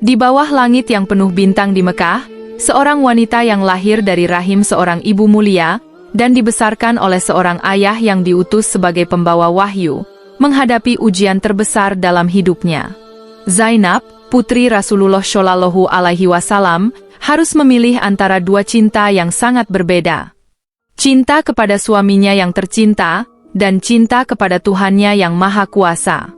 Di bawah langit yang penuh bintang di Mekah, seorang wanita yang lahir dari rahim seorang ibu mulia, dan dibesarkan oleh seorang ayah yang diutus sebagai pembawa wahyu, menghadapi ujian terbesar dalam hidupnya. Zainab, putri Rasulullah Shallallahu Alaihi Wasallam, harus memilih antara dua cinta yang sangat berbeda. Cinta kepada suaminya yang tercinta, dan cinta kepada Tuhannya yang Maha Kuasa.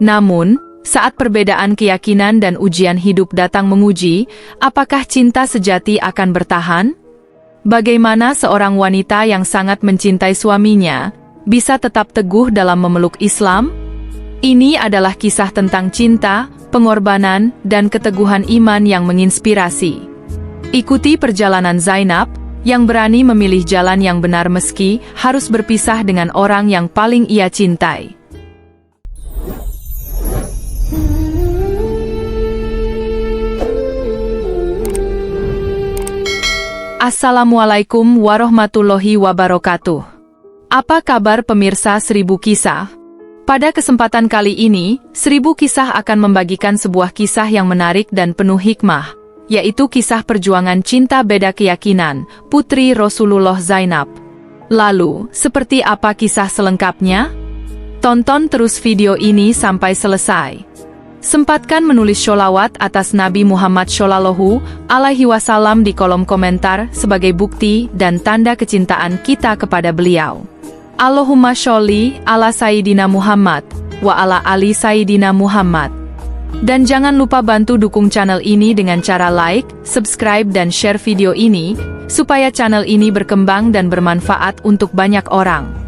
Namun, saat perbedaan keyakinan dan ujian hidup datang menguji, apakah cinta sejati akan bertahan? Bagaimana seorang wanita yang sangat mencintai suaminya, bisa tetap teguh dalam memeluk Islam? Ini adalah kisah tentang cinta, pengorbanan, dan keteguhan iman yang menginspirasi. Ikuti perjalanan Zainab, yang berani memilih jalan yang benar meski harus berpisah dengan orang yang paling ia cintai. Assalamualaikum warahmatullahi wabarakatuh. Apa kabar pemirsa 1000 Kisah? Pada kesempatan kali ini, 1000 Kisah akan membagikan sebuah kisah yang menarik dan penuh hikmah, yaitu kisah perjuangan cinta beda keyakinan, putri Rasulullah Zainab. Lalu, seperti apa kisah selengkapnya? Tonton terus video ini sampai selesai. Sempatkan menulis sholawat atas Nabi Muhammad Shallallahu Alaihi Wasallam di kolom komentar sebagai bukti dan tanda kecintaan kita kepada beliau. Allahumma sholli ala Sayyidina Muhammad, wa ala ali Sayyidina Muhammad. Dan jangan lupa bantu dukung channel ini dengan cara like, subscribe dan share video ini, supaya channel ini berkembang dan bermanfaat untuk banyak orang.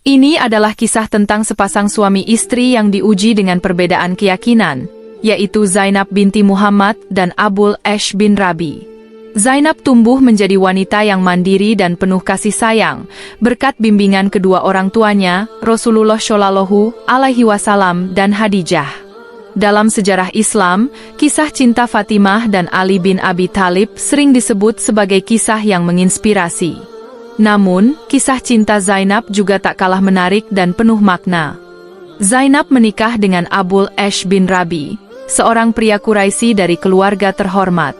Ini adalah kisah tentang sepasang suami istri yang diuji dengan perbedaan keyakinan, yaitu Zainab binti Muhammad dan Abul Ash bin Rabi. Zainab tumbuh menjadi wanita yang mandiri dan penuh kasih sayang, berkat bimbingan kedua orang tuanya, Rasulullah Shallallahu Alaihi Wasallam dan Khadijah. Dalam sejarah Islam, kisah cinta Fatimah dan Ali bin Abi Thalib sering disebut sebagai kisah yang menginspirasi. Namun, kisah cinta Zainab juga tak kalah menarik dan penuh makna. Zainab menikah dengan Abul Ash bin Rabi, seorang pria Quraisy dari keluarga terhormat.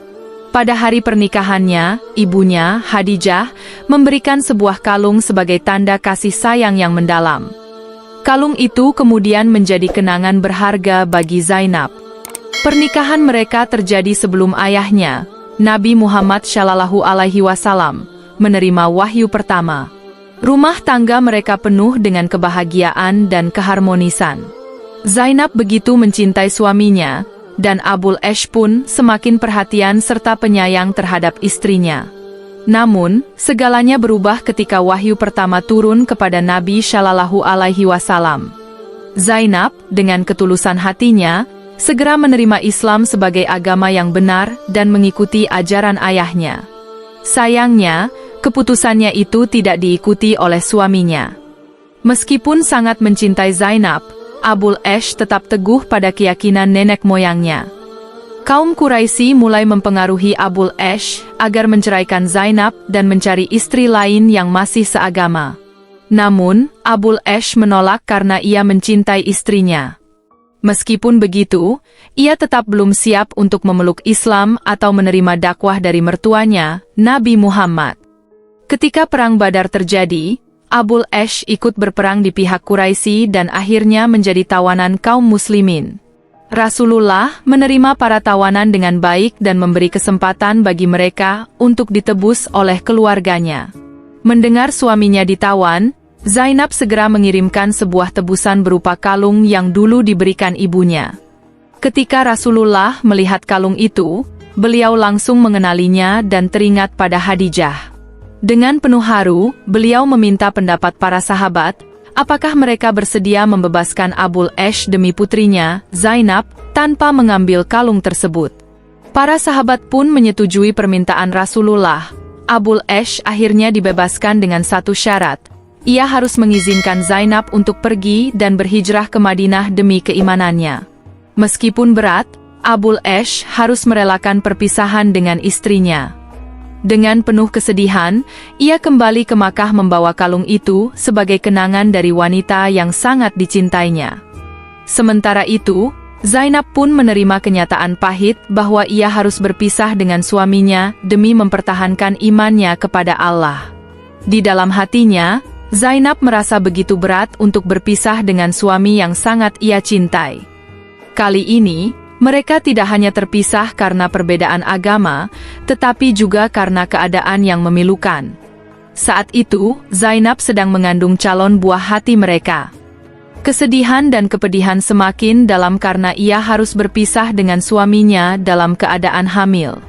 Pada hari pernikahannya, ibunya, Khadijah, memberikan sebuah kalung sebagai tanda kasih sayang yang mendalam. Kalung itu kemudian menjadi kenangan berharga bagi Zainab. Pernikahan mereka terjadi sebelum ayahnya, Nabi Muhammad Shallallahu Alaihi Wasallam, menerima wahyu pertama. Rumah tangga mereka penuh dengan kebahagiaan dan keharmonisan. Zainab begitu mencintai suaminya, dan Abul Ash pun semakin perhatian serta penyayang terhadap istrinya. Namun, segalanya berubah ketika wahyu pertama turun kepada Nabi Shallallahu Alaihi Wasallam. Zainab, dengan ketulusan hatinya, segera menerima Islam sebagai agama yang benar dan mengikuti ajaran ayahnya. Sayangnya, keputusannya itu tidak diikuti oleh suaminya. Meskipun sangat mencintai Zainab, Abul Ash tetap teguh pada keyakinan nenek moyangnya. Kaum Quraisy mulai mempengaruhi Abul Ash agar menceraikan Zainab dan mencari istri lain yang masih seagama. Namun, Abul Ash menolak karena ia mencintai istrinya. Meskipun begitu, ia tetap belum siap untuk memeluk Islam atau menerima dakwah dari mertuanya, Nabi Muhammad. Ketika Perang Badar terjadi, Abul Ash ikut berperang di pihak Quraisy dan akhirnya menjadi tawanan kaum muslimin. Rasulullah menerima para tawanan dengan baik dan memberi kesempatan bagi mereka untuk ditebus oleh keluarganya. Mendengar suaminya ditawan, Zainab segera mengirimkan sebuah tebusan berupa kalung yang dulu diberikan ibunya. Ketika Rasulullah melihat kalung itu, beliau langsung mengenalinya dan teringat pada Khadijah. Dengan penuh haru, beliau meminta pendapat para sahabat, apakah mereka bersedia membebaskan Abul Ash demi putrinya, Zainab, tanpa mengambil kalung tersebut. Para sahabat pun menyetujui permintaan Rasulullah. Abul Ash akhirnya dibebaskan dengan satu syarat. Ia harus mengizinkan Zainab untuk pergi dan berhijrah ke Madinah demi keimanannya. Meskipun berat, Abul Ash harus merelakan perpisahan dengan istrinya. Dengan penuh kesedihan, ia kembali ke Makkah membawa kalung itu sebagai kenangan dari wanita yang sangat dicintainya. Sementara itu, Zainab pun menerima kenyataan pahit bahwa ia harus berpisah dengan suaminya demi mempertahankan imannya kepada Allah. Di dalam hatinya, Zainab merasa begitu berat untuk berpisah dengan suami yang sangat ia cintai. Kali ini, mereka tidak hanya terpisah karena perbedaan agama, tetapi juga karena keadaan yang memilukan. Saat itu, Zainab sedang mengandung calon buah hati mereka. Kesedihan dan kepedihan semakin dalam karena ia harus berpisah dengan suaminya dalam keadaan hamil.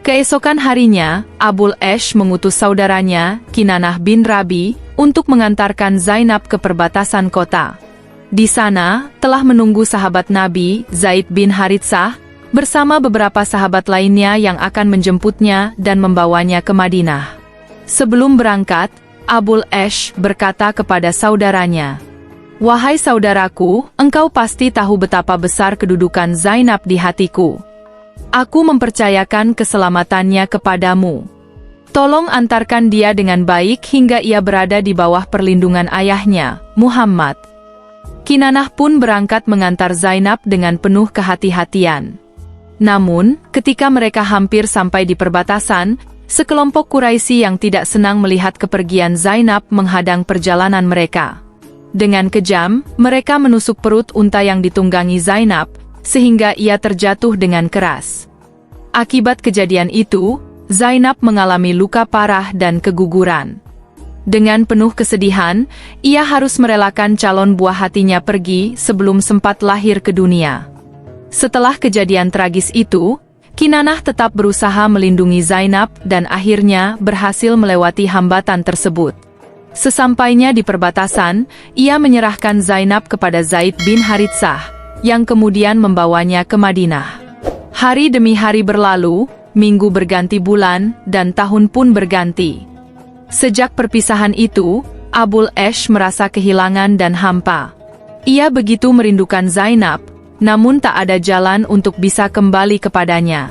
Keesokan harinya, Abul Ash mengutus saudaranya, Kinanah bin Rabi, untuk mengantarkan Zainab ke perbatasan kota. Di sana, telah menunggu sahabat Nabi, Zaid bin Haritsah, bersama beberapa sahabat lainnya yang akan menjemputnya dan membawanya ke Madinah. Sebelum berangkat, Abul Ash berkata kepada saudaranya, "Wahai saudaraku, engkau pasti tahu betapa besar kedudukan Zainab di hatiku. Aku mempercayakan keselamatannya kepadamu. Tolong antarkan dia dengan baik hingga ia berada di bawah perlindungan ayahnya, Muhammad." Kinanah pun berangkat mengantar Zainab dengan penuh kehati-hatian. Namun, ketika mereka hampir sampai di perbatasan, sekelompok Quraisy yang tidak senang melihat kepergian Zainab menghadang perjalanan mereka. Dengan kejam, mereka menusuk perut unta yang ditunggangi Zainab, sehingga ia terjatuh dengan keras. Akibat kejadian itu, Zainab mengalami luka parah dan keguguran. Dengan penuh kesedihan, ia harus merelakan calon buah hatinya pergi sebelum sempat lahir ke dunia. Setelah kejadian tragis itu, Kinanah tetap berusaha melindungi Zainab dan akhirnya berhasil melewati hambatan tersebut. Sesampainya di perbatasan, ia menyerahkan Zainab kepada Zaid bin Haritsah, yang kemudian membawanya ke Madinah. Hari demi hari berlalu, minggu berganti bulan, dan tahun pun berganti. Sejak perpisahan itu, Abul Ash merasa kehilangan dan hampa. Ia begitu merindukan Zainab, namun tak ada jalan untuk bisa kembali kepadanya.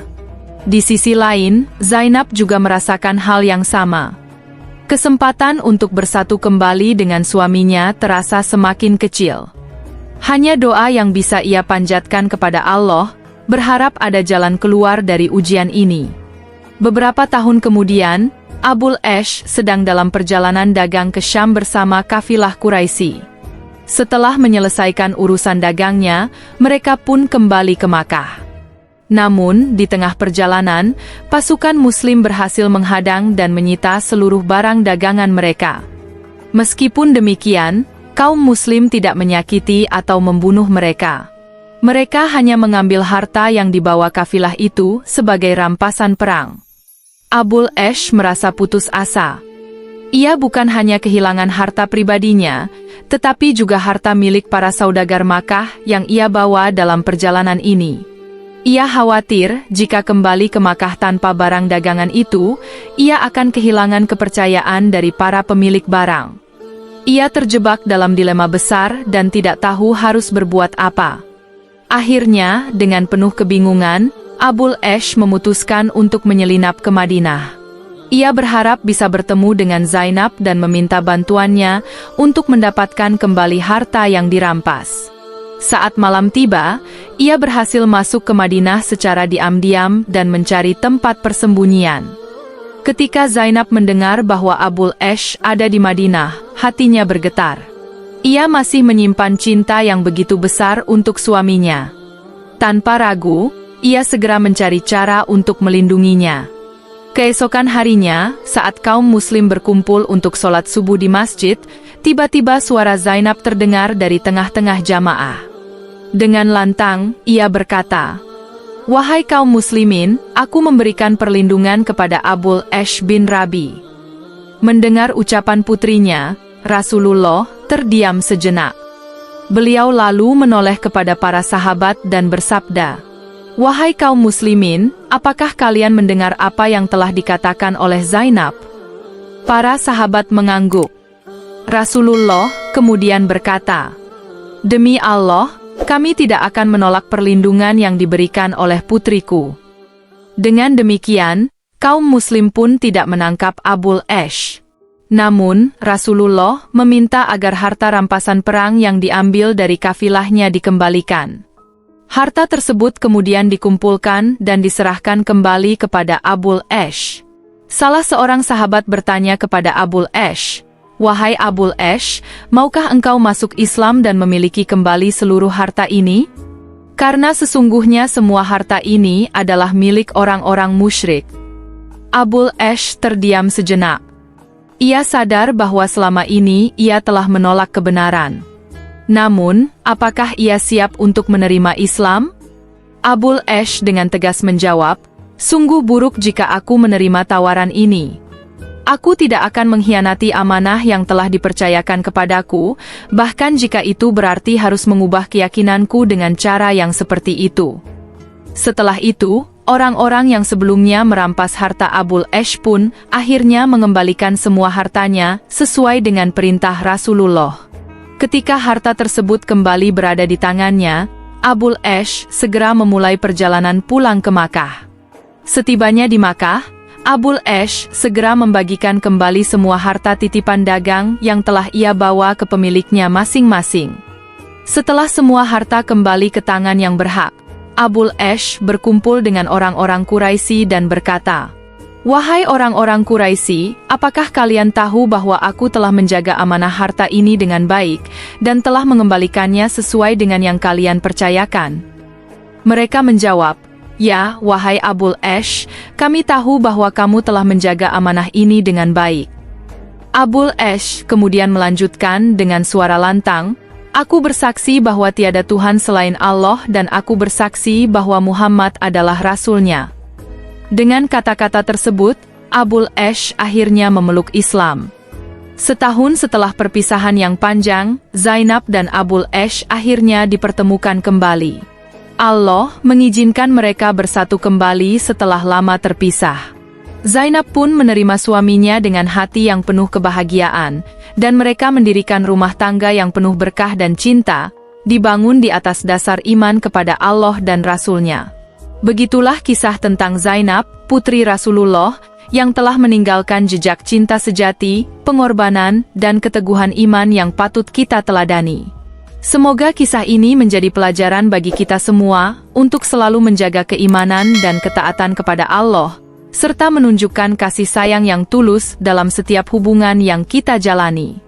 Di sisi lain, Zainab juga merasakan hal yang sama. Kesempatan untuk bersatu kembali dengan suaminya terasa semakin kecil. Hanya doa yang bisa ia panjatkan kepada Allah, berharap ada jalan keluar dari ujian ini. Beberapa tahun kemudian, Abul Ash sedang dalam perjalanan dagang ke Syam bersama kafilah Quraisy. Setelah menyelesaikan urusan dagangnya, mereka pun kembali ke Makkah. Namun, di tengah perjalanan, pasukan Muslim berhasil menghadang dan menyita seluruh barang dagangan mereka. Meskipun demikian, kaum Muslim tidak menyakiti atau membunuh mereka. Mereka hanya mengambil harta yang dibawa kafilah itu sebagai rampasan perang. Abul Ash merasa putus asa. Ia bukan hanya kehilangan harta pribadinya, tetapi juga harta milik para saudagar Makkah yang ia bawa dalam perjalanan ini. Ia khawatir jika kembali ke Makkah tanpa barang dagangan itu, ia akan kehilangan kepercayaan dari para pemilik barang. Ia terjebak dalam dilema besar dan tidak tahu harus berbuat apa. Akhirnya, dengan penuh kebingungan, Abul Ash memutuskan untuk menyelinap ke Madinah. Ia berharap bisa bertemu dengan Zainab dan meminta bantuannya untuk mendapatkan kembali harta yang dirampas. Saat malam tiba, ia berhasil masuk ke Madinah secara diam-diam dan mencari tempat persembunyian. Ketika Zainab mendengar bahwa Abul Ash ada di Madinah, hatinya bergetar. Ia masih menyimpan cinta yang begitu besar untuk suaminya. Tanpa ragu, ia segera mencari cara untuk melindunginya. Keesokan harinya, saat kaum Muslim berkumpul untuk sholat subuh di masjid, tiba-tiba suara Zainab terdengar dari tengah-tengah jamaah. Dengan lantang, ia berkata, "Wahai kaum muslimin, aku memberikan perlindungan kepada Abul Ash bin Rabi." Mendengar ucapan putrinya, Rasulullah terdiam sejenak. Beliau lalu menoleh kepada para sahabat dan bersabda, "Wahai kaum muslimin, apakah kalian mendengar apa yang telah dikatakan oleh Zainab?" Para sahabat mengangguk. Rasulullah kemudian berkata, "Demi Allah, kami tidak akan menolak perlindungan yang diberikan oleh putriku." Dengan demikian, kaum muslim pun tidak menangkap Abul Ash. Namun, Rasulullah meminta agar harta rampasan perang yang diambil dari kafilahnya dikembalikan. Harta tersebut kemudian dikumpulkan dan diserahkan kembali kepada Abul Ash. Salah seorang sahabat bertanya kepada Abul Ash, "Wahai Abul Ash, maukah engkau masuk Islam dan memiliki kembali seluruh harta ini? Karena sesungguhnya semua harta ini adalah milik orang-orang musyrik." Abul Ash terdiam sejenak. Ia sadar bahwa selama ini ia telah menolak kebenaran. Namun, apakah ia siap untuk menerima Islam? Abul Ash dengan tegas menjawab, "Sungguh buruk jika aku menerima tawaran ini. Aku tidak akan mengkhianati amanah yang telah dipercayakan kepadaku, bahkan jika itu berarti harus mengubah keyakinanku dengan cara yang seperti itu." Setelah itu, orang-orang yang sebelumnya merampas harta Abul Ash pun akhirnya mengembalikan semua hartanya sesuai dengan perintah Rasulullah. Ketika harta tersebut kembali berada di tangannya, Abul Ash segera memulai perjalanan pulang ke Makkah. Setibanya di Makkah, Abul Ash segera membagikan kembali semua harta titipan dagang yang telah ia bawa ke pemiliknya masing-masing. Setelah semua harta kembali ke tangan yang berhak, Abul Ash berkumpul dengan orang-orang Quraisy dan berkata, "Wahai orang-orang Quraisy, apakah kalian tahu bahwa aku telah menjaga amanah harta ini dengan baik, dan telah mengembalikannya sesuai dengan yang kalian percayakan?" Mereka menjawab, "Ya, wahai Abul Ash, kami tahu bahwa kamu telah menjaga amanah ini dengan baik." Abul Ash kemudian melanjutkan dengan suara lantang, "Aku bersaksi bahwa tiada Tuhan selain Allah dan aku bersaksi bahwa Muhammad adalah Rasul-Nya." Dengan kata-kata tersebut, Abul Ash akhirnya memeluk Islam. Setahun setelah perpisahan yang panjang, Zainab dan Abul Ash akhirnya dipertemukan kembali. Allah mengizinkan mereka bersatu kembali setelah lama terpisah. Zainab pun menerima suaminya dengan hati yang penuh kebahagiaan, dan mereka mendirikan rumah tangga yang penuh berkah dan cinta, dibangun di atas dasar iman kepada Allah dan Rasul-Nya. Begitulah kisah tentang Zainab, putri Rasulullah, yang telah meninggalkan jejak cinta sejati, pengorbanan, dan keteguhan iman yang patut kita teladani. Semoga kisah ini menjadi pelajaran bagi kita semua, untuk selalu menjaga keimanan dan ketaatan kepada Allah, serta menunjukkan kasih sayang yang tulus dalam setiap hubungan yang kita jalani.